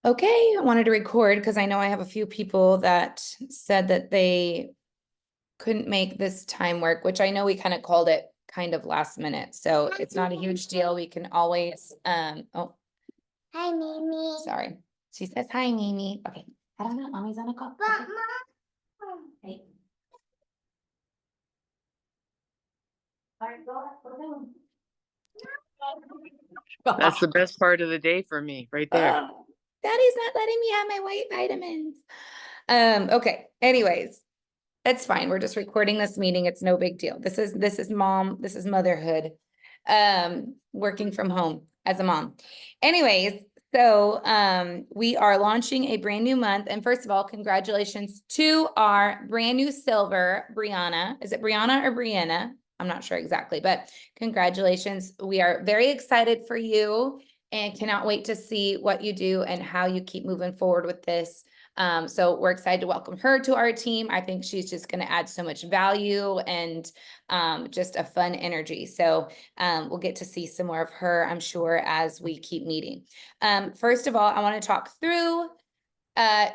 Okay, I wanted to record because I know I have a few people that said that they couldn't make this time work, which I know we kind of called it kind of last minute. So it's not a huge deal. We can always, oh, Hi, Mimi. sorry. She says, hi, Mimi. Okay. I don't know. Mommy's on a call. But Okay. Mom. Hey. All right, go down. That's the best part of the day for me, right there. Daddy's not letting me have my white vitamins. Okay. Anyways, it's fine. We're just recording this meeting. It's no big deal. This is motherhood. Working from home as a mom. Anyways, so we are launching a brand new month. And first of all, congratulations to our brand new silver, Brianna. Is it Brianna or Brianna? I'm not sure exactly, but congratulations. We are very excited for you and cannot wait to see what you do and how you keep moving forward with this. So we're excited to welcome her to our team. I think she's just going to add so much value and just a fun energy. So we'll get to see some more of her, I'm sure, as we keep meeting. First of all, I want to talk through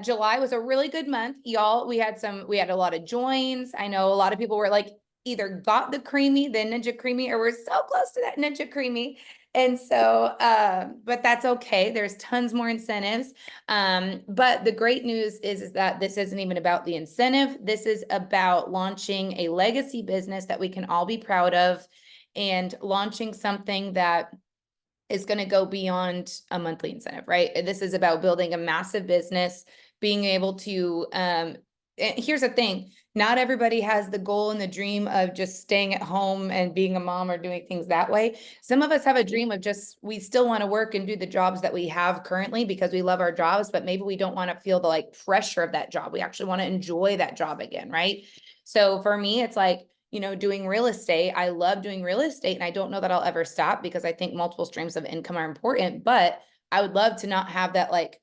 July was a really good month, y'all. We had a lot of joins. I know a lot of people were like either got the creamy, the Ninja Creamy, or we're so close to that Ninja Creamy. And so, but that's okay. There's tons more incentives. But the great news is that this isn't even about the incentive. This is about launching a legacy business that we can all be proud of and launching something that is going to go beyond a monthly incentive, right? This is about building a massive business, being able to, here's the thing, not everybody has the goal and the dream of just staying at home and being a mom or doing things that way. Some of us have a dream of just, we still want to work and do the jobs that we have currently because we love our jobs, but maybe we don't want to feel the like pressure of that job. We actually want to enjoy that job again, right? So for me, it's like, doing real estate. I love doing real estate and I don't know that I'll ever stop because I think multiple streams of income are important, but I would love to not have that like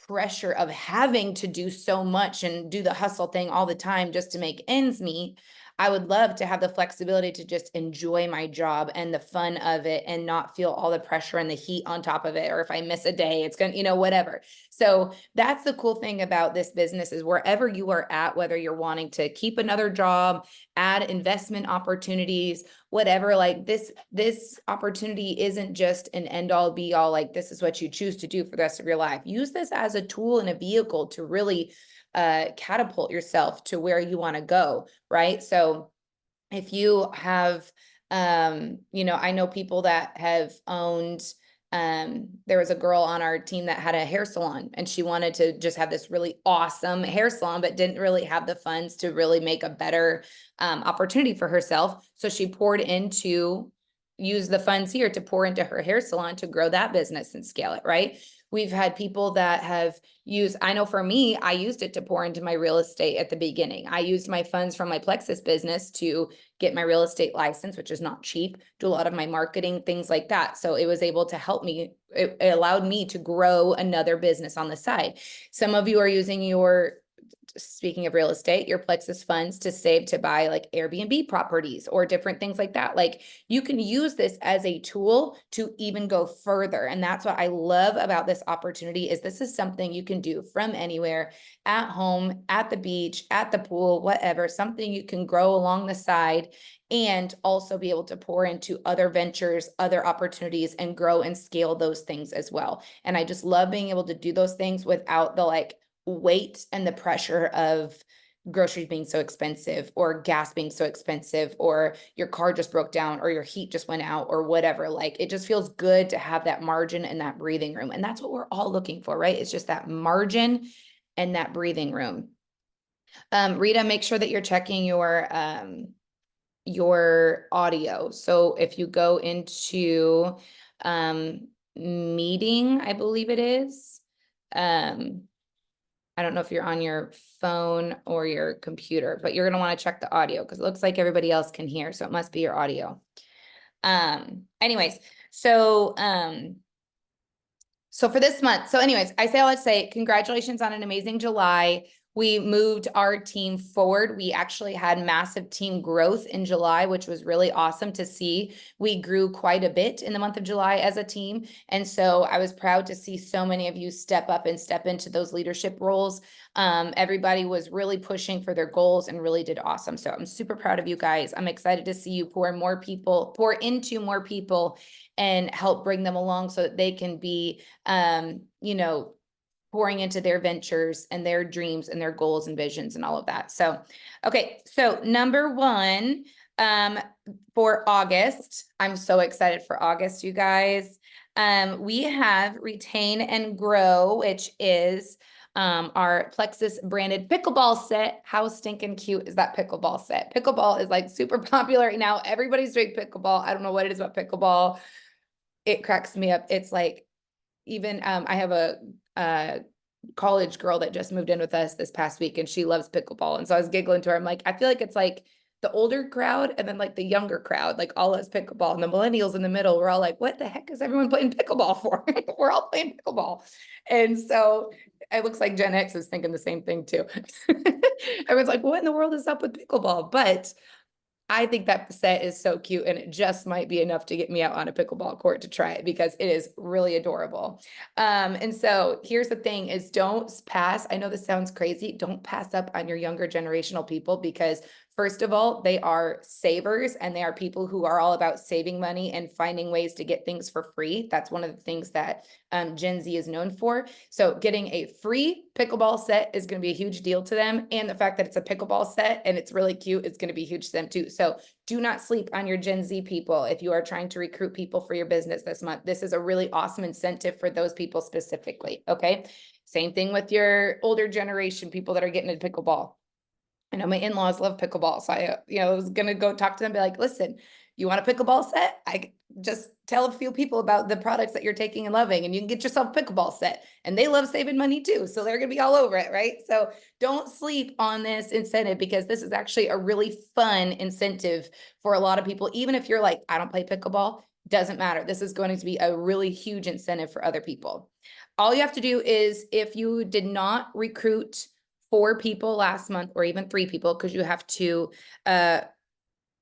pressure of having to do so much and do the hustle thing all the time just to make ends meet. I would love to have the flexibility to just enjoy my job and the fun of it and not feel all the pressure and the heat on top of it. Or if I miss a day, it's going to, whatever. So that's the cool thing about this business is wherever you are at, whether you're wanting to keep another job, add investment opportunities, whatever, like this opportunity isn't just an end all be all, like this is what you choose to do for the rest of your life. Use this as a tool and a vehicle to really catapult yourself to where you want to go, right? So if you have, I know people that have owned, there was a girl on our team that had a hair salon and she wanted to just have this really awesome hair salon, but didn't really have the funds to really make a better opportunity for herself. So she use the funds here to pour into her hair salon to grow that business and scale it, right? We've had people that have used, I know for me, I used it to pour into my real estate at the beginning. I used my funds from my Plexus business to get my real estate license, which is not cheap, do a lot of my marketing, things like that. So it was able to help me. It allowed me to grow another business on the side. Some of you are using speaking of real estate, your Plexus funds to save to buy like Airbnb properties or different things like that. Like you can use this as a tool to even go further. And that's what I love about this opportunity is this is something you can do from anywhere, at home, at the beach, at the pool, whatever, something you can grow along the side and also be able to pour into other ventures, other opportunities and grow and scale those things as well. And I just love being able to do those things without the like weight and the pressure of groceries being so expensive or gas being so expensive or your car just broke down or your heat just went out or whatever. Like it just feels good to have that margin and that breathing room. And that's what we're all looking for, right? It's just that margin and that breathing room. Rita, make sure that you're checking your audio. So if you go into meeting, I believe it is, I don't know if you're on your phone or your computer, but you're going to want to check the audio because it looks like everybody else can hear. So it must be your audio. Anyways, so for this month, I say, let's say congratulations on an amazing July. We moved our team forward. We actually had massive team growth in July, which was really awesome to see. We grew quite a bit in the month of July as a team. And so I was proud to see so many of you step up and step into those leadership roles. Everybody was really pushing for their goals and really did awesome. So I'm super proud of you guys. I'm excited to see you pour into more people and help bring them along so that they can be, pouring into their ventures and their dreams and their goals and visions and all of that. So, okay. So number one, for August, I'm so excited for August, you guys. We have Retain and Grow, which is our Plexus branded pickleball set. How stinking cute is that pickleball set? Pickleball is like super popular right now. Everybody's doing pickleball. I don't know what it is about pickleball. It cracks me up. It's like, even I have a college girl that just moved in with us this past week and she loves pickleball. And so I was giggling to her. I'm like, I feel like it's like the older crowd and then like the younger crowd, like all us pickleball, and the millennials in the middle. We're all like, what the heck is everyone playing pickleball for? We're all playing pickleball. And so it looks like Gen X is thinking the same thing too. Everyone's like, what in the world is up with pickleball? But I think that set is so cute, and it just might be enough to get me out on a pickleball court to try it because it is really adorable. And so here's the thing is don't pass. I know this sounds crazy. Don't pass up on your younger generational people because first of all, they are savers and they are people who are all about saving money and finding ways to get things for free. That's one of the things that Gen Z is known for. So getting a free pickleball set is going to be a huge deal to them. And the fact that it's a pickleball set and it's really cute is going to be huge to them too. So do not sleep on your Gen Z people if you are trying to recruit people for your business this month. This is a really awesome incentive for those people specifically. Okay. Same thing with your older generation people that are getting into pickleball. I know my in-laws love pickleball. So I, was going to go talk to them, be like, listen, you want a pickleball set? I just tell a few people about the products that you're taking and loving, and you can get yourself a pickleball set. And they love saving money too. So they're going to be all over it, right? So don't sleep on this incentive because this is actually a really fun incentive for a lot of people. Even if you're like, I don't play pickleball, doesn't matter. This is going to be a really huge incentive for other people. All you have to do is if you did not recruit 4 people last month or even 3 people, because you have to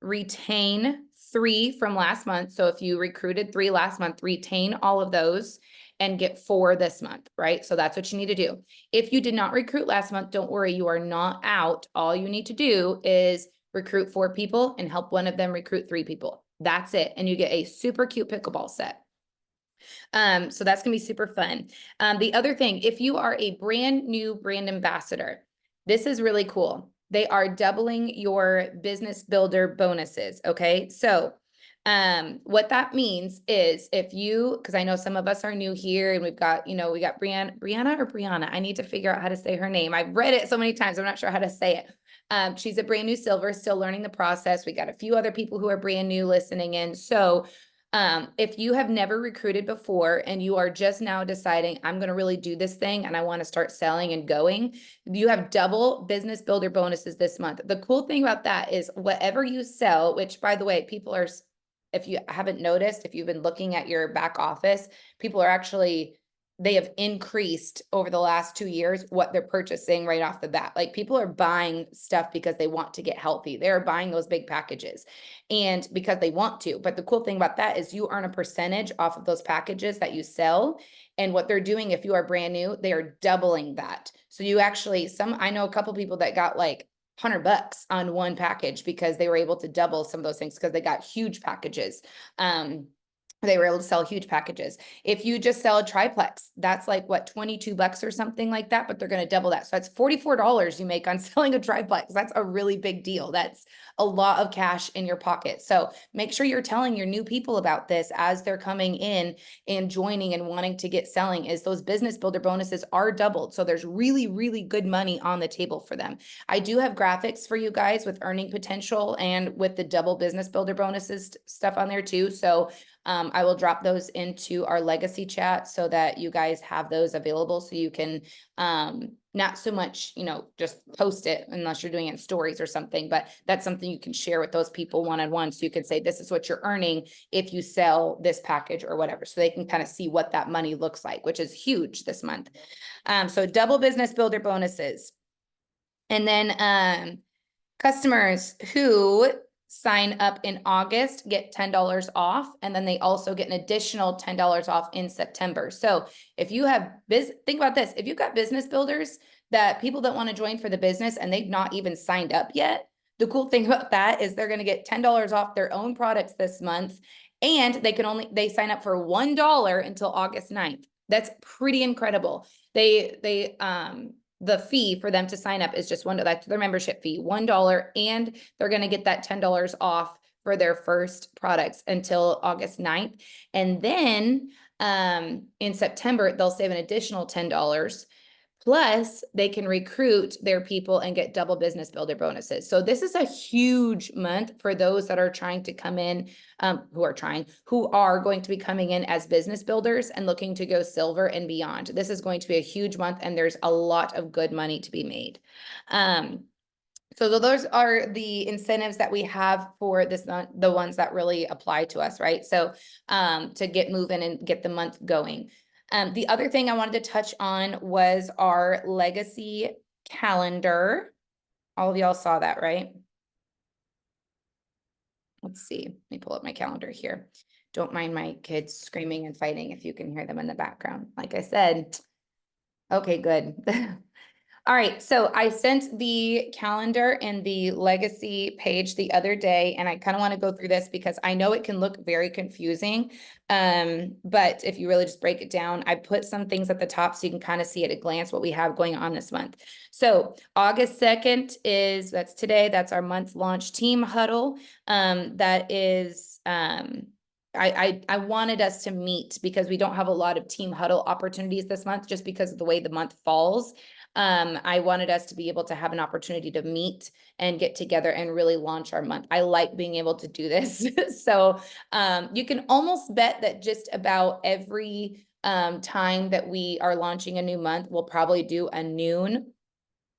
retain 3 from last month. So if you recruited 3 last month, retain all of those and get 4 this month, right? So that's what you need to do. If you did not recruit last month, don't worry, you are not out. All you need to do is recruit 4 people and help one of them recruit 3 people. That's it. And you get a super cute pickleball set. So that's gonna be super fun. The other thing, if you are a brand new brand ambassador, this is really cool. They are doubling your business builder bonuses. Okay. So what that means is if you, because I know some of us are new here and we've got, we got Brianna or Brianna. I need to figure out how to say her name. I've read it so many times. I'm not sure how to say it. She's a brand new silver, still learning the process. We got a few other people who are brand new listening in. So if you have never recruited before and you are just now deciding, I'm going to really do this thing and I want to start selling and going, you have double business builder bonuses this month. The cool thing about that is whatever you sell, which by the way, people are, if you haven't noticed, if you've been looking at your back office, people are actually, they have increased over the last 2 years what they're purchasing right off the bat. Like people are buying stuff because they want to get healthy. They're buying those big packages and because they want to. But the cool thing about that is you earn a percentage off of those packages that you sell. And what they're doing, if you are brand new, they are doubling that. So you actually, I know a couple people that got like $100 on one package because they were able to double some of those things because they got huge packages. They were able to sell huge packages. If you just sell a triplex, that's like what, $22 or something like that, but they're going to double that. So that's $44 you make on selling a triplex. That's a really big deal. That's a lot of cash in your pocket. So make sure you're telling your new people about this as they're coming in and joining and wanting to get selling is those business builder bonuses are doubled. So there's really, really good money on the table for them. I do have graphics for you guys with earning potential and with the double business builder bonuses stuff on there too. So I will drop those into our legacy chat so that you guys have those available so you can not so much, just post it unless you're doing it in stories or something, but that's something you can share with those people one-on-one. So you can say, this is what you're earning if you sell this package or whatever. So they can kind of see what that money looks like, which is huge this month. So double business builder bonuses. And then customers who sign up in August get $10 off, and then they also get an additional $10 off in September. So if you have think about this, if you've got business builders, that people that want to join for the business and they've not even signed up yet, the cool thing about that is they're going to get $10 off their own products this month, and they sign up for $1 until August 9th. That's pretty incredible. The fee for them to sign up is just that's their membership fee, $1, and they're going to get that $10 off for their first products until August 9th. And then in September, they'll save an additional $10. Plus, they can recruit their people and get double business builder bonuses. So this is a huge month for those that are trying to come in, who are going to be coming in as business builders and looking to go silver and beyond. This is going to be a huge month, and there's a lot of good money to be made. So those are the incentives that we have for this, the ones that really apply to us, right? So to get moving and get the month going. The other thing I wanted to touch on was our legacy calendar. All of y'all saw that, right? Let's see. Let me pull up my calendar here. Don't mind my kids screaming and fighting if you can hear them in the background. Like I said, okay, good. All right, so I sent the calendar and the legacy page the other day, and I kind of want to go through this because I know it can look very confusing. But if you really just break it down, I put some things at the top so you can kind of see at a glance what we have going on this month. So August 2nd that's today. That's our month launch team huddle. That is, I wanted us to meet because we don't have a lot of team huddle opportunities this month just because of the way the month falls. I wanted us to be able to have an opportunity to meet and get together and really launch our month. I like being able to do this. So you can almost bet that just about every time that we are launching a new month, we'll probably do a noon.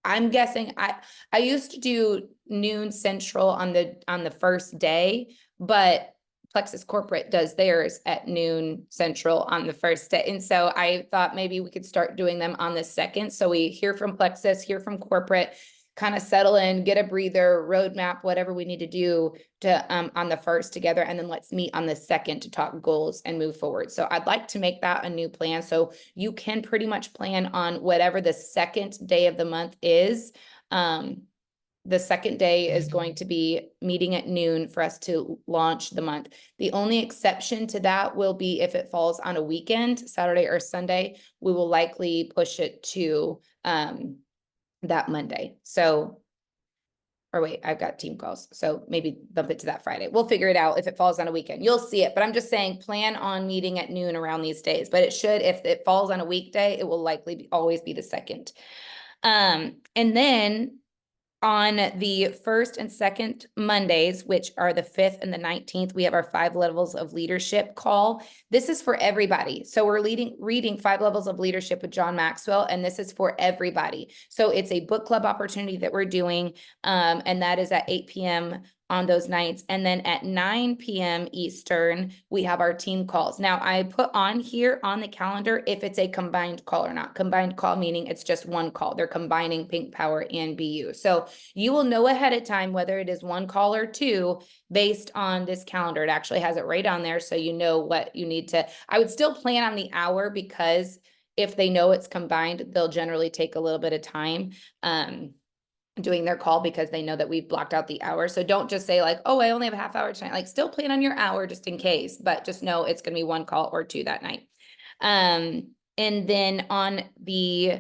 I'm guessing I used to do noon central on the first day, but Plexus Corporate does theirs at noon central on the first day. And so I thought maybe we could start doing them on the second. So we hear from Plexus, hear from corporate, kind of settle in, get a breather, roadmap, whatever we need to do to on the first together. And then let's meet on the second to talk goals and move forward. So I'd like to make that a new plan. So you can pretty much plan on whatever the second day of the month is. The second day is going to be meeting at noon for us to launch the month. The only exception to that will be if it falls on a weekend, Saturday or Sunday, we will likely push it to that Monday. So, or wait, I've got team calls. So maybe bump it to that Friday. We'll figure it out if it falls on a weekend. You'll see it, but I'm just saying plan on meeting at noon around these days. But it should, if it falls on a weekday, it will likely always be the second. And then on the first and second Mondays, which are the 5th and the 19th, we have our 5 levels of leadership call. This is for everybody. So we're reading 5 levels of leadership with John Maxwell, and this is for everybody. So it's a book club opportunity that we're doing, and that is at 8 p.m. on those nights. And then at 9 p.m. Eastern, we have our team calls. Now I put on here on the calendar if it's a combined call or not. Combined call meaning it's just one call. They're combining Pink Power and BU. So you will know ahead of time whether it is one call or 2 based on this calendar. It actually has it right on there. So you know what you need to, I would still plan on the hour because if they know it's combined, they'll generally take a little bit of time. Doing their call because they know that we've blocked out the hour. So don't just say like, oh, I only have a half hour tonight. Like still plan on your hour just in case, but just know it's going to be 1 call or 2 that night. And then on the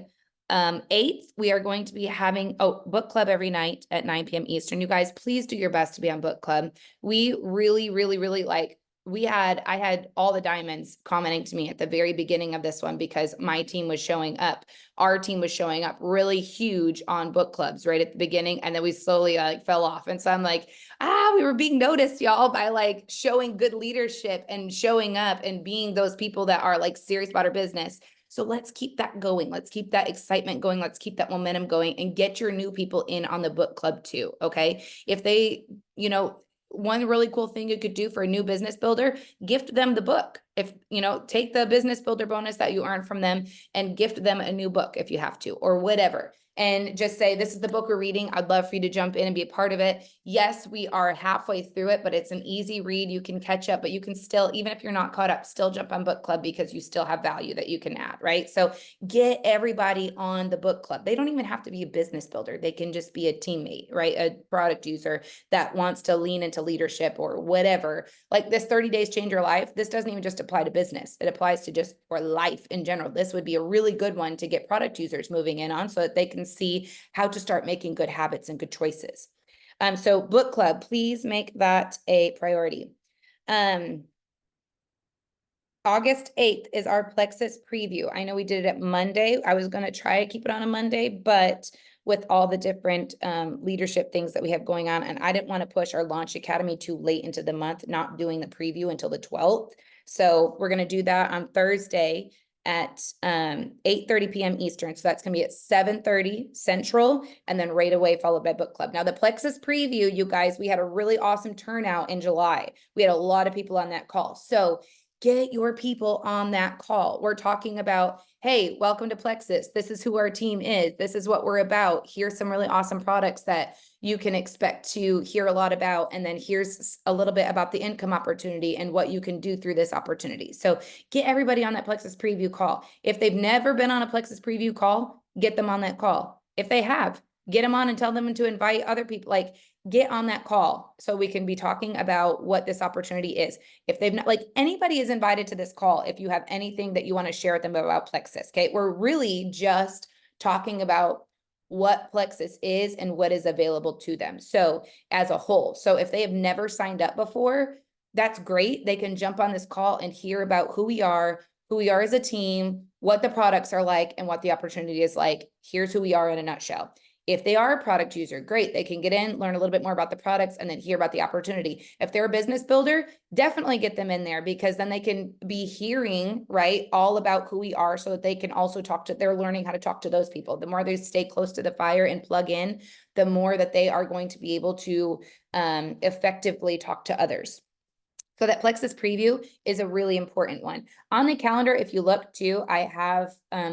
8th, we are going to be having book club every night at 9 p.m. Eastern. You guys, please do your best to be on book club. We really, really, really like, I had all the diamonds commenting to me at the very beginning of this one because my team was showing up. Our team was showing up really huge on book clubs right at the beginning. And then we slowly fell off. And so I'm like, we were being noticed, y'all, by like showing good leadership and showing up and being those people that are like serious about our business. So let's keep that going. Let's keep that excitement going. Let's keep that momentum going and get your new people in on the book club too. Okay. If they, one really cool thing you could do for a new business builder, gift them the book. If, take the business builder bonus that you earn from them and gift them a new book if you have to, or whatever. and just say, this is the book we're reading. I'd love for you to jump in and be a part of it. Yes, we are halfway through it, but it's an easy read. You can catch up, but you can still, even if you're not caught up, still jump on book club because you still have value that you can add, right? So get everybody on the book club. They don't even have to be a business builder. They can just be a teammate, right? A product user that wants to lean into leadership or whatever. Like this 30 days change your life. This doesn't even just apply to business. It applies to just for life in general. This would be a really good one to get product users moving in on so that they can see how to start making good habits and good choices. So book club, please make that a priority. August 8th is our Plexus preview. I know we did it at Monday. I was going to try to keep it on a Monday, but with all the different leadership things that we have going on, and I didn't want to push our Launch Academy too late into the month, not doing the preview until the 12th. So we're going to do that on Thursday at 8:30 p.m. Eastern. So that's going to be at 7:30 Central, and then right away followed by book club. Now the Plexus preview, you guys, we had a really awesome turnout in July. We had a lot of people on that call. So get your people on that call. We're talking about, hey, welcome to Plexus. This is who our team is. This is what we're about. Here's some really awesome products that you can expect to hear a lot about. And then here's a little bit about the income opportunity and what you can do through this opportunity. So get everybody on that Plexus preview call. If they've never been on a Plexus preview call, get them on that call. If they have, get them on and tell them to invite other people. Like, get on that call so we can be talking about what this opportunity is. If they've not, like, anybody is invited to this call if you have anything that you want to share with them about Plexus. Okay, we're really just talking about what Plexus is and what is available to them. So as a whole, so if they have never signed up before, that's great. They can jump on this call and hear about who we are as a team, what the products are like, and what the opportunity is like. Here's who we are in a nutshell. If they are a product user, great. They can get in, learn a little bit more about the products, and then hear about the opportunity. If they're a business builder, definitely get them in there, because then they can be hearing, right, all about who we are, so that they can also they're learning how to talk to those people. The more they stay close to the fire and plug in, the more that they are going to be able to effectively talk to others. So that Plexus preview is a really important one. On the calendar, if you look too, I have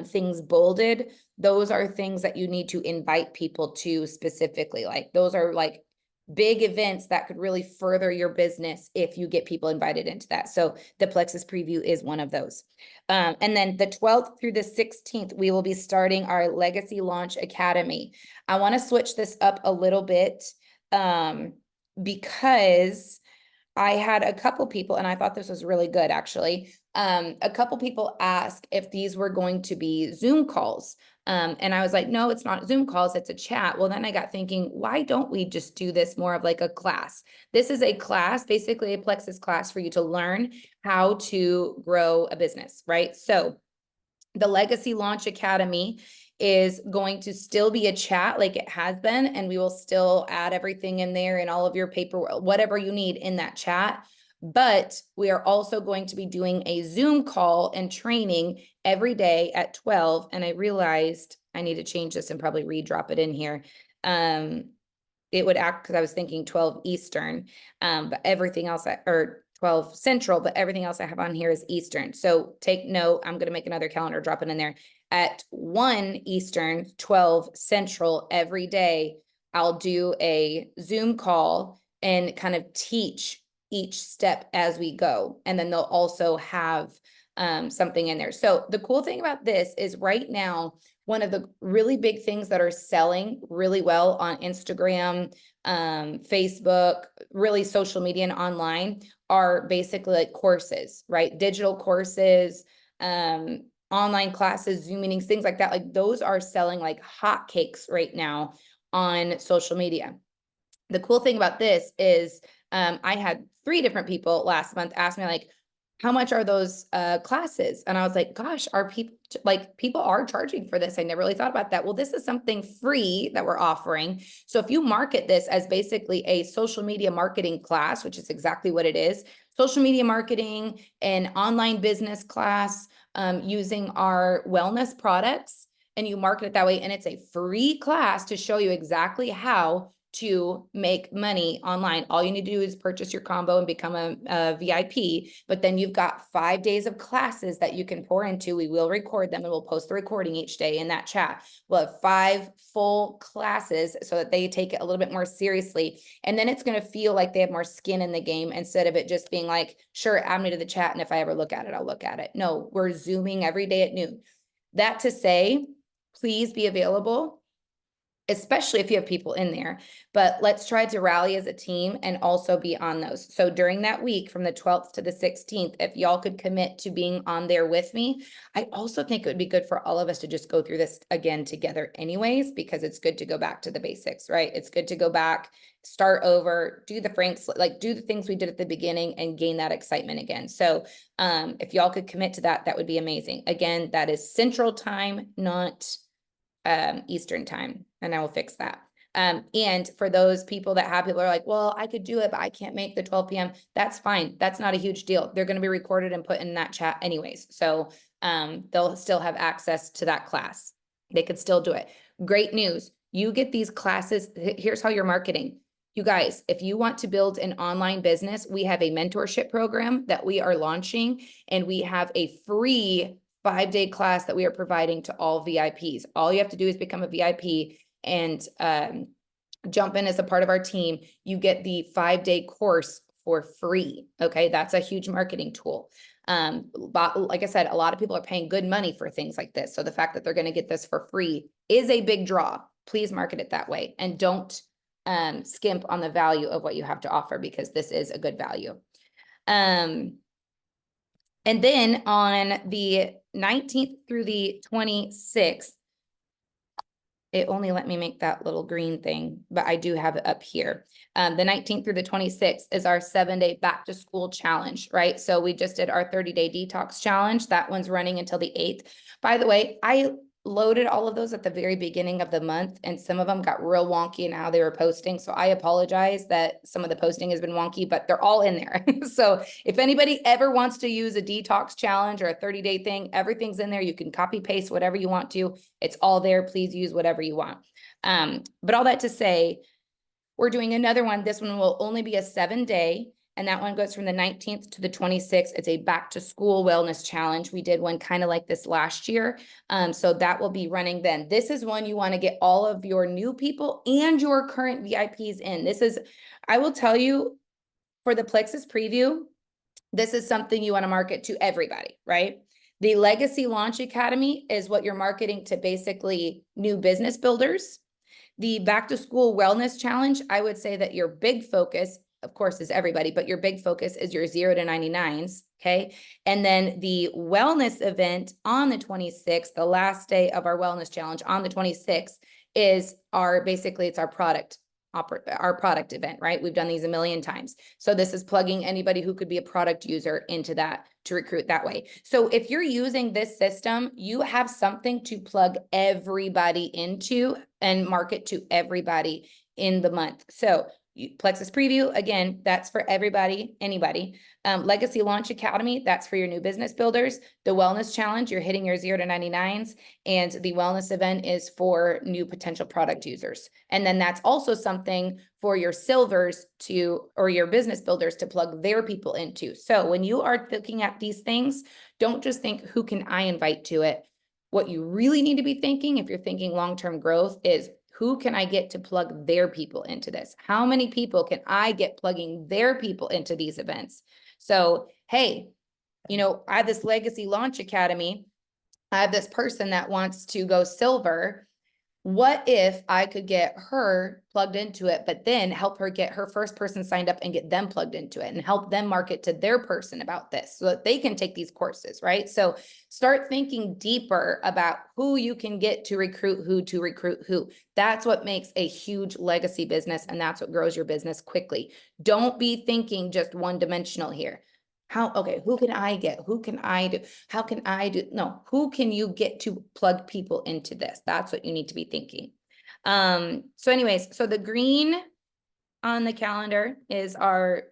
things bolded. Those are things that you need to invite people to specifically. Like, those are like big events that could really further your business if you get people invited into that. So the Plexus preview is one of those. And then the 12th through the 16th, we will be starting our Legacy Launch Academy. I want to switch this up a little bit because I had a couple people, and I thought this was really good, actually. A couple people asked if these were going to be Zoom calls. And I was like, no, it's not Zoom calls, it's a chat. Well, then I got thinking, why don't we just do this more of like a class? This is a class, basically a Plexus class for you to learn how to grow a business, right? So the Legacy Launch Academy is going to still be a chat like it has been, and we will still add everything in there and all of your paperwork, whatever you need in that chat. But we are also going to be doing a Zoom call and training every day at 12. And I realized I need to change this and probably redrop it in here. It would act, because I was thinking 12 Eastern, but everything else, or 12 Central, but everything else I have on here is Eastern. So take note, I'm going to make another calendar, drop it in there. At 1 Eastern, 12 Central every day, I'll do a Zoom call and kind of teach each step as we go. And then they'll also have something in there. So the cool thing about this is right now, one of the really big things that are selling really well on Instagram, Facebook, really social media and online, are basically like courses, right? Digital courses, online classes, Zoom meetings, things like that. Like, those are selling like hotcakes right now on social media. The cool thing about this is I had 3 different people last month ask me, like, how much are those classes? And I was like, gosh, are people are charging for this? I never really thought about that. Well, this is something free that we're offering. So if you market this as basically a social media marketing class, which is exactly what it is, social media marketing and online business class, using our wellness products, and you market it that way, and it's a free class to show you exactly how to make money online. All you need to do is purchase your combo and become a VIP, but then you've got 5 days of classes that you can pour into. We will record them and we'll post the recording each day in that chat. We'll have 5 full classes so that they take it a little bit more seriously. And then it's going to feel like they have more skin in the game instead of it just being like, sure, add me to the chat. And if I ever look at it, I'll look at it. No, we're Zooming every day at noon. That to say, please be available, especially if you have people in there, but let's try to rally as a team and also be on those. So during that week from the 12th to the 16th, if y'all could commit to being on there with me, I also think it would be good for all of us to just go through this again together anyways, because it's good to go back to the basics, right? It's good to go back, start over, do the Franks, like do the things we did at the beginning and gain that excitement again. So if y'all could commit to that, that would be amazing. Again, that is Central Time, not Eastern Time, and I will fix that. And for those people that have people are like, well, I could do it, but I can't make the 12 p.m. That's fine. That's not a huge deal. They're going to be recorded and put in that chat anyways. So they'll still have access to that class. They could still do it. Great news. You get these classes. Here's how you're marketing. You guys, if you want to build an online business, we have a mentorship program that we are launching, and we have a free 5-day class that we are providing to all VIPs. All you have to do is become a VIP and jump in as a part of our team. You get the 5-day course for free. Okay, that's a huge marketing tool. But like I said, a lot of people are paying good money for things like this. So the fact that they're going to get this for free is a big draw. Please market it that way, and don't skimp on the value of what you have to offer, because this is a good value. And then on the 19th through the 26th, it only let me make that little green thing, but I do have it up here. The 19th through the 26th is our 7-day back to school challenge, right? So we just did our 30-day detox challenge. That one's running until the 8th. By the way, I loaded all of those at the very beginning of the month, and some of them got real wonky in how they were posting. So I apologize that some of the posting has been wonky, but they're all in there. So if anybody ever wants to use a detox challenge or a 30-day thing, everything's in there. You can copy paste whatever you want to. It's all there. Please use whatever you want. But all that to say, we're doing another one. This one will only be a 7-day. And that one goes from the 19th to the 26th. It's a back to school wellness challenge. We did one kind of like this last year. So that will be running then. This is one you want to get all of your new people and your current VIPs in. This is, I will tell you, for the Plexus preview, this is something you want to market to everybody, right? The Legacy Launch Academy is what you're marketing to basically new business builders. The back to school wellness challenge, I would say that your big focus, of course, is everybody, but your big focus is your 0 to 99s. Okay. And then the wellness event on the 26th, the last day of our wellness challenge on the 26th, is basically it's our product event, right? We've done these a million times. So this is plugging anybody who could be a product user into that to recruit that way. So if you're using this system, you have something to plug everybody into and market to everybody in the month. So Plexus Preview, again, that's for everybody, anybody. Legacy Launch Academy, that's for your new business builders. The Wellness Challenge, you're hitting your 0 to 99s. And the Wellness event is for new potential product users. And then that's also something for your silvers or your business builders to plug their people into. So when you are looking at these things, don't just think, who can I invite to it? What you really need to be thinking, if you're thinking long-term growth, is who can I get to plug their people into this? How many people can I get plugging their people into these events? So, hey, I have this Legacy Launch Academy. I have this person that wants to go silver. What if I could get her plugged into it, but then help her get her first person signed up and get them plugged into it and help them market to their person about this so that they can take these courses, right? So start thinking deeper about who you can get to recruit who. That's what makes a huge legacy business, and that's what grows your business quickly. Don't be thinking just one-dimensional here. Who can I get? Who can I do? How can I do? No, who can you get to plug people into this? That's what you need to be thinking. So anyways, so the green on the calendar is our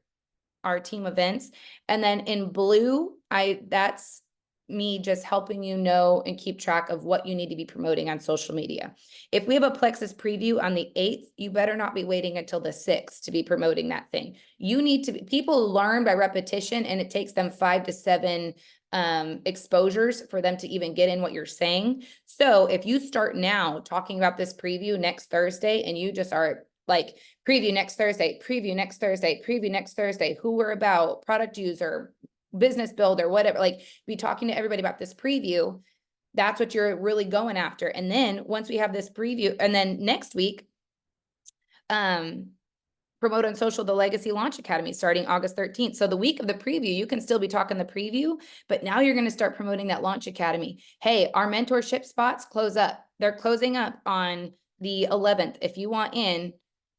team events. And then in blue, that's me just helping you know and keep track of what you need to be promoting on social media. If we have a Plexus preview on the 8th, you better not be waiting until the 6th to be promoting that thing. You need to be, people learn by repetition, and it takes them 5 to 7 exposures for them to even get in what you're saying. So if you start now talking about this preview next Thursday, and you just are like, preview next Thursday, preview next Thursday, preview next Thursday, who we're about, product user, business builder, whatever, like be talking to everybody about this preview. That's what you're really going after. And then once we have this preview, and then next week, promote on social, the Legacy Launch Academy starting August 13th. So the week of the preview, you can still be talking the preview, but now you're going to start promoting that Launch Academy. Hey, our mentorship spots close up. They're closing up on the 11th. If you want in,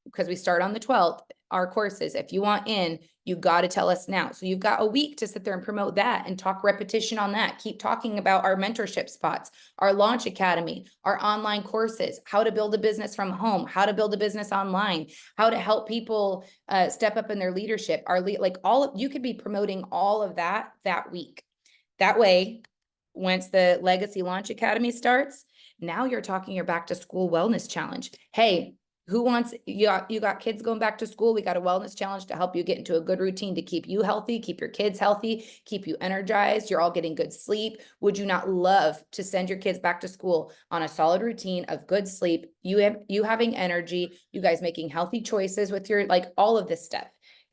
because we start on the 12th, our courses, if you want in, you got to tell us now. So you've got a week to sit there and promote that and talk repetition on that. Keep talking about our mentorship spots, our Launch Academy, our online courses, how to build a business from home, how to build a business online, how to help people step up in their leadership. Like you could be promoting all of that week. That way, once the Legacy Launch Academy starts, now you're talking your back to school wellness challenge. Hey, who wants, you got kids going back to school. We got a wellness challenge to help you get into a good routine to keep you healthy, keep your kids healthy, keep you energized. You're all getting good sleep. Would you not love to send your kids back to school on a solid routine of good sleep, you having energy, you guys making healthy choices with your, like all of this stuff.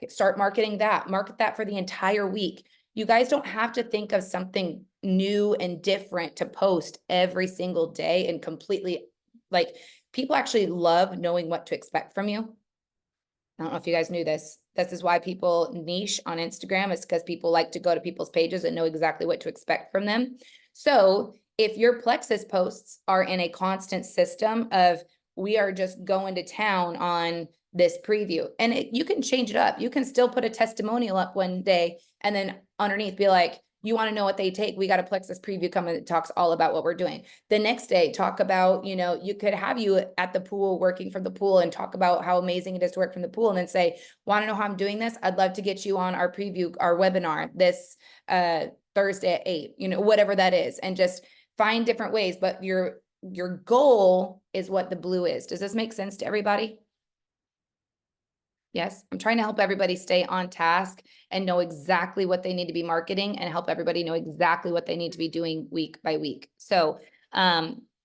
Start marketing that, market that for the entire week. You guys don't have to think of something new and different to post every single day and completely, like, people actually love knowing what to expect from you. I don't know if you guys knew this. This is why people niche on Instagram. It's because people like to go to people's pages and know exactly what to expect from them. So if your Plexus posts are in a constant system of, we are just going to town on this preview, and you can change it up. You can still put a testimonial up one day and then underneath be like, you want to know what they take? We got a Plexus preview coming that talks all about what we're doing. The next day, talk about, you could have you at the pool working from the pool and talk about how amazing it is to work from the pool, and then say, want to know how I'm doing this? I'd love to get you on our preview, our webinar this Thursday at 8, whatever that is, and just find different ways. But your goal is what the blue is. Does this make sense to everybody? Yes, I'm trying to help everybody stay on task and know exactly what they need to be marketing, and help everybody know exactly what they need to be doing week by week. So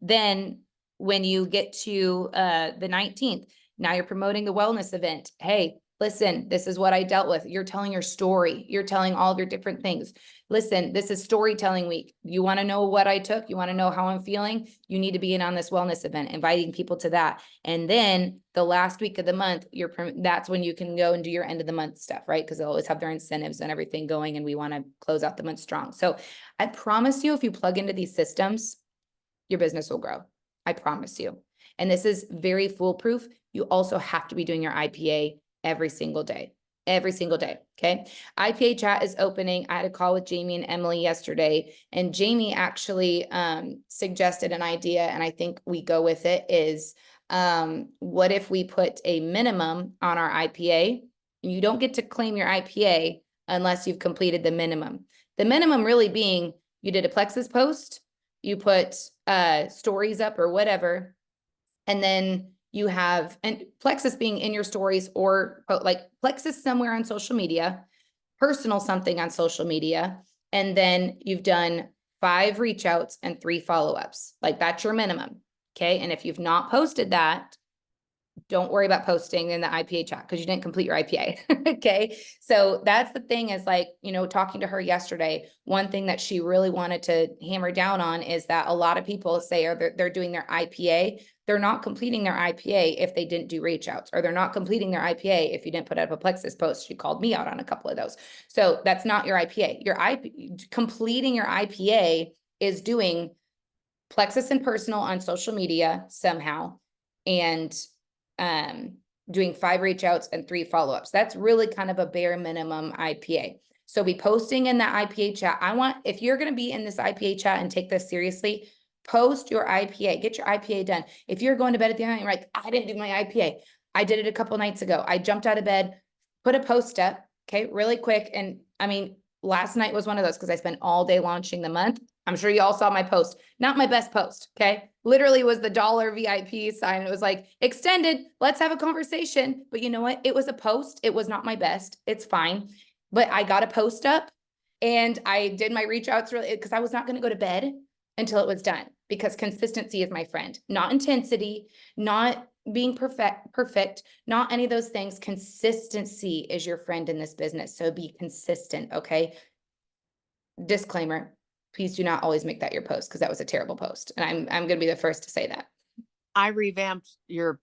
then when you get to the 19th, now you're promoting the wellness event. Hey, listen, this is what I dealt with. You're telling your story. You're telling all of your different things. Listen, this is storytelling week. You want to know what I took? You want to know how I'm feeling? You need to be in on this wellness event, inviting people to that. And then the last week of the month, that's when you can go and do your end of the month stuff, right? Because they always have their incentives and everything going, and we want to close out the month strong. So I promise you, if you plug into these systems, your business will grow. I promise you. And this is very foolproof. You also have to be doing your IPA every single day. Every single day. Okay. IPA chat is opening. I had a call with Jamie and Emily yesterday, and Jamie actually suggested an idea, and I think we go with it, is what if we put a minimum on our IPA? You don't get to claim your IPA unless you've completed the minimum. The minimum really being, you did a Plexus post, you put stories up or whatever, and then you have, and Plexus being in your stories, or like Plexus somewhere on social media, personal something on social media, and then you've done 5 reach outs and 3 follow-ups. Like, that's your minimum. Okay. And if you've not posted that, don't worry about posting in the IPA chat because you didn't complete your IPA. Okay. So that's the thing, is like, talking to her yesterday, one thing that she really wanted to hammer down on is that a lot of people say they're doing their IPA. They're not completing their IPA if they didn't do reach outs, or they're not completing their IPA if you didn't put up a Plexus post. She called me out on a couple of those. So that's not your IPA. Completing your IPA is doing Plexus and personal on social media somehow, and doing 5 reach outs and 3 follow-ups. That's really kind of a bare minimum IPA. So be posting in that IPA chat. If you're going to be in this IPA chat and take this seriously, post your IPA, get your IPA done. If you're going to bed at the end, you're like, I didn't do my IPA. I did it a couple nights ago. I jumped out of bed, put a post up, okay, really quick. And I mean, last night was one of those because I spent all day launching the month. I'm sure you all saw my post. Not my best post, okay? Literally was the dollar VIP sign. It was like, extended, let's have a conversation. But you know what? It was a post. It was not my best. It's fine. But I got a post up and I did my reach outs really because I was not going to go to bed until it was done, because consistency is my friend, not intensity, not being perfect, not any of those things. Consistency is your friend in this business. So be consistent. Okay. Disclaimer, please do not always make that your post, because that was a terrible post. And I'm going to be the first to say that. I revamped your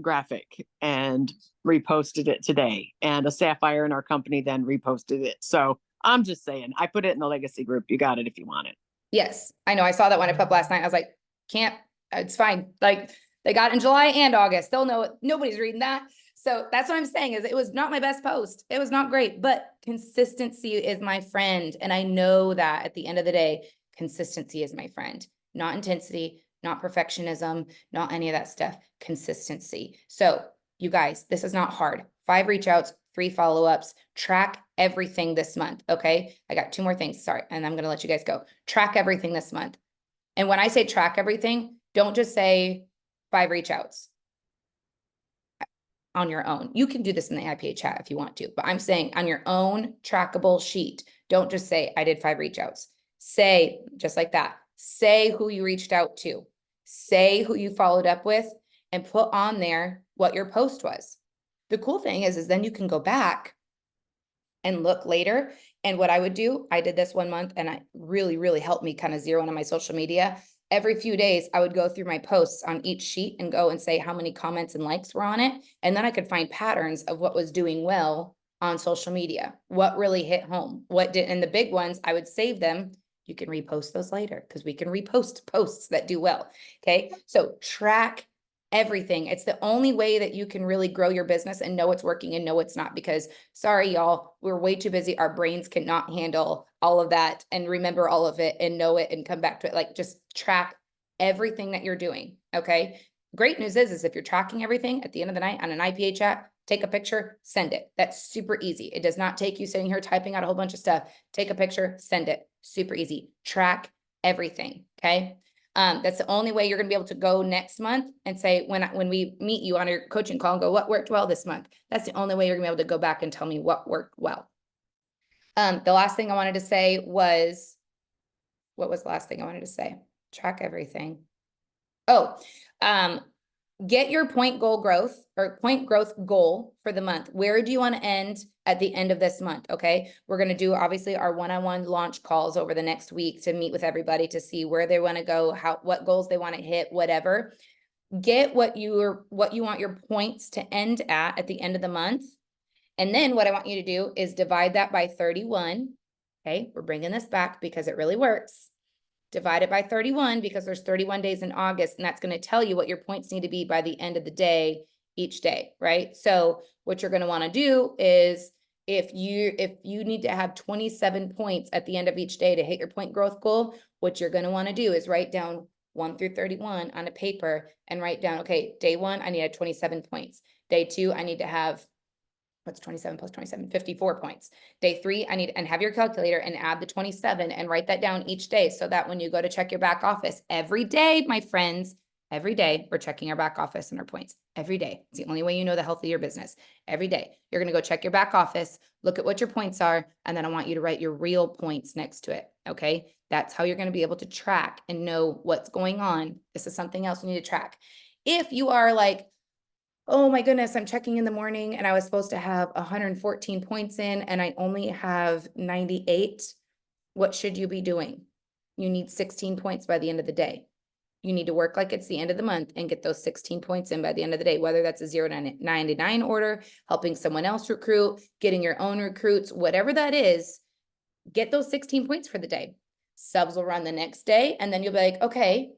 graphic and reposted it today, and a sapphire in our company then reposted it. So I'm just saying, I put it in the legacy group. You got it if you want it. Yes, I know. I saw that one I put up last night. I was like, can't, it's fine. Like, they got it in July and August. They'll know it. Nobody's reading that. So that's what I'm saying, is it was not my best post. It was not great, but consistency is my friend. And I know that at the end of the day, consistency is my friend, not intensity, not perfectionism, not any of that stuff. Consistency. So you guys, this is not hard. 5 reach outs, 3 follow-ups, track everything this month. Okay. I got 2 more things. Sorry. And I'm going to let you guys go. Track everything this month. And when I say track everything, don't just say 5 reach outs on your own. You can do this in the IPA chat if you want to, but I'm saying on your own trackable sheet. Don't just say I did 5 reach outs. Say just like that. Say who you reached out to. Say who you followed up with, and put on there what your post was. The cool thing is then you can go back and look later. And what I would do, I did this one month, and it really, really helped me kind of zero in on my social media. Every few days, I would go through my posts on each sheet and go and say how many comments and likes were on it. And then I could find patterns of what was doing well on social media, what really hit home, what did, and the big ones, I would save them. You can repost those later, because we can repost posts that do well. Okay. So track everything. It's the only way that you can really grow your business and know what's working and know what's not, because sorry, y'all, we're way too busy. Our brains cannot handle all of that and remember all of it and know it and come back to it. Like, just track everything that you're doing. Okay. Great news is if you're tracking everything at the end of the night on an IPA chat, take a picture, send it. That's super easy. It does not take you sitting here typing out a whole bunch of stuff. Take a picture, send it. Super easy. Track everything. Okay. That's the only way you're going to be able to go next month and say, when we meet you on your coaching call and go, what worked well this month? That's the only way you're gonna be able to go back and tell me what worked well. The last thing I wanted to say was, what was the last thing I wanted to say? Track everything. Oh, get your point growth goal for the month. Where do you want to end at the end of this month? Okay. We're going to do obviously our one-on-one launch calls over the next week to meet with everybody to see where they want to go, what goals they want to hit, whatever. Get what you want your points to end at the end of the month. And then what I want you to do is divide that by 31. Okay. We're bringing this back because it really works. Divide it by 31 because there's 31 days in August, and that's going to tell you what your points need to be by the end of the day, each day, right? So what you're going to want to do is if you need to have 27 points at the end of each day to hit your point growth goal, what you're going to want to do is write down 1 through 31 on a paper and write down, okay, day 1, I need to have 27 points. Day 2, I need to have, what's 27 plus 27? 54 points. Day 3, I need, and have your calculator and add the 27 and write that down each day, so that when you go to check your back office every day, my friends, every day we're checking our back office and our points every day. It's the only way you know the health of your business. Every day you're going to go check your back office, look at what your points are, and then I want you to write your real points next to it. Okay. That's how you're going to be able to track and know what's going on. This is something else you need to track. If you are like, oh my goodness, I'm checking in the morning and I was supposed to have 114 points in and I only have 98. What should you be doing? You need 16 points by the end of the day. You need to work like it's the end of the month and get those 16 points in by the end of the day, whether that's a 0 to 99 order, helping someone else recruit, getting your own recruits, whatever that is, get those 16 points for the day. Subs will run the next day and then you'll be like, okay,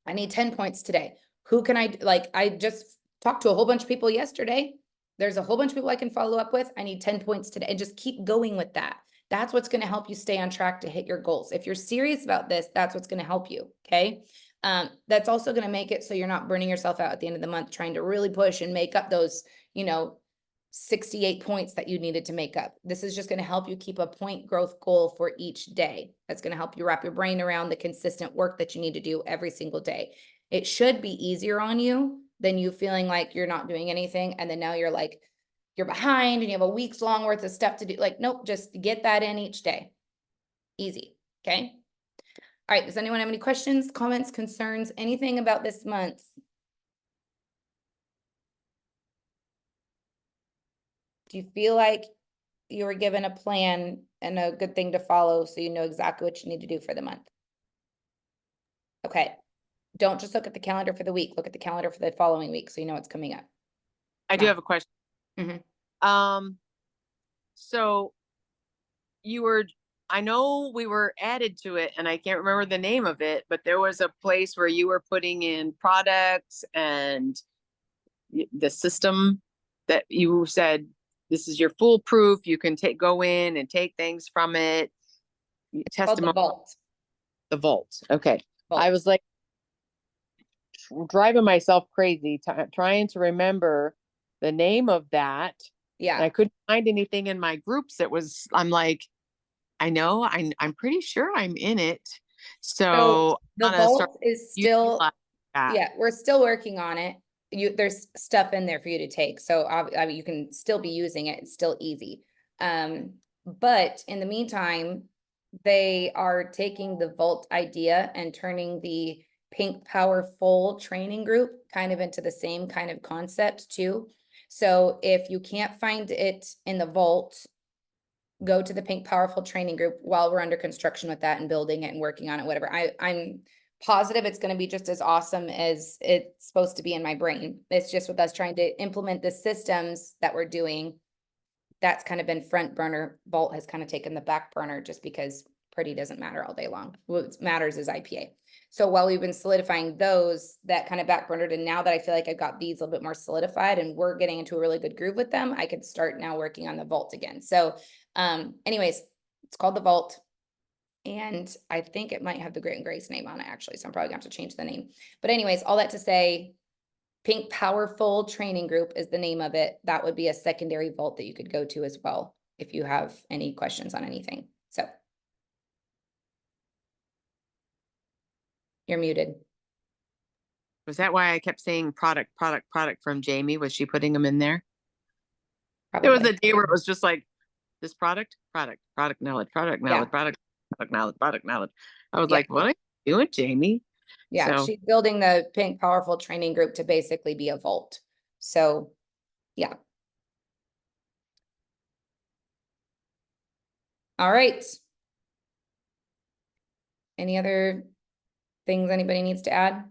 I need 10 points today. Who can I just talked to a whole bunch of people yesterday. There's a whole bunch of people I can follow up with. I need 10 points today, and just keep going with that. That's what's going to help you stay on track to hit your goals. If you're serious about this, that's what's going to help you. Okay. That's also going to make it so you're not burning yourself out at the end of the month, trying to really push and make up those, 68 points that you needed to make up. This is just going to help you keep a point growth goal for each day. That's going to help you wrap your brain around the consistent work that you need to do every single day. It should be easier on you than you feeling like you're not doing anything. And then now you're like, you're behind and you have a week's long worth of stuff to do. Like, nope, just get that in each day. Easy. Okay. All right. Does anyone have any questions, comments, concerns, anything about this month? Do you feel like you were given a plan and a good thing to follow so you know exactly what you need to do for the month? Okay. Don't just look at the calendar for the week. Look at the calendar for the following week so you know what's coming up. I do have a question. Mhm. So I know we were added to it and I can't remember the name of it, but there was a place where you were putting in products and the system that you said, this is your foolproof. You can go in and take things from it. It's called the Testimony, vault. the vault. Okay. I Vault. was like driving myself crazy, trying to remember the name of that. And I Yeah. couldn't find anything in my groups. I'm like, I know, I'm pretty sure I'm in it. So The I'm gonna start vault is still, utilizing that. yeah, we're still working on it. There's stuff in there for you to take. So I mean, you can still be using it. It's still easy. But in the meantime, they are taking the vault idea and turning the Pink Powerful training group kind of into the same kind of concept too. So if you can't find it in the vault, go to the Pink Powerful training group while we're under construction with that and building it and working on it, whatever. I'm positive it's going to be just as awesome as it's supposed to be in my brain. It's just with us trying to implement the systems that we're doing. That's kind of been front burner. Vault has kind of taken the back burner just because pretty doesn't matter all day long. What matters is IPA. So while we've been solidifying those, that kind of back burnered, and now that I feel like I've got these a little bit more solidified and we're getting into a really good groove with them, I could start now working on the vault again. So anyways, it's called the vault. And I think it might have the Grit and Grace name on it actually. So I'm probably gonna have to change the name. But anyways, all that to say, Pink Powerful Training Group is the name of it. That would be a secondary vault that you could go to as well if you have any questions on anything. So you're muted. Was that why I kept saying product from Jamie? Was she putting them in there? There was Probably. a day where it was just like this product knowledge, product Yeah. knowledge. I was Yeah. like, what are you doing, Jamie? Yeah, So she's building the Pink Powerful Training Group to basically be a vault. So, yeah. All right. Any other things anybody needs to add?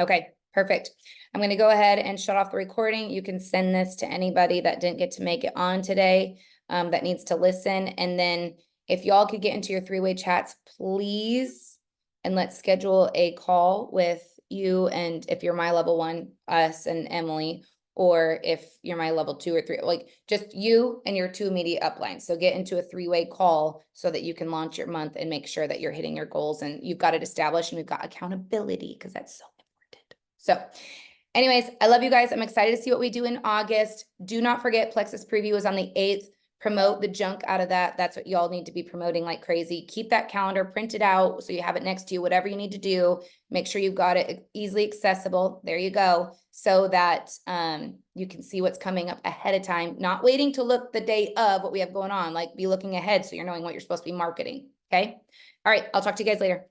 Okay, perfect. I'm going to go ahead and shut off the recording. You can send this to anybody that didn't get to make it on today, that needs to listen. And then if y'all could get into your three-way chats, please, and let's schedule a call with you. And if you're my level 1, us and Emily, or if you're my level 2 or 3, like just you and your 2 immediate uplines. So get into a three-way call so that you can launch your month and make sure that you're hitting your goals and you've got it established and we've got accountability because that's so important. So anyways, I love you guys. I'm excited to see what we do in August. Do not forget Plexus Preview is on the 8th. Promote the junk out of that. That's what y'all need to be promoting like crazy. Keep that calendar printed out so you have it next to you, whatever you need to do. Make sure you've got it easily accessible. There you go. So that you can see what's coming up ahead of time, not waiting to look the day of what we have going on, like be looking ahead so you're knowing what you're supposed to be marketing. Okay. All right. I'll talk to you guys later.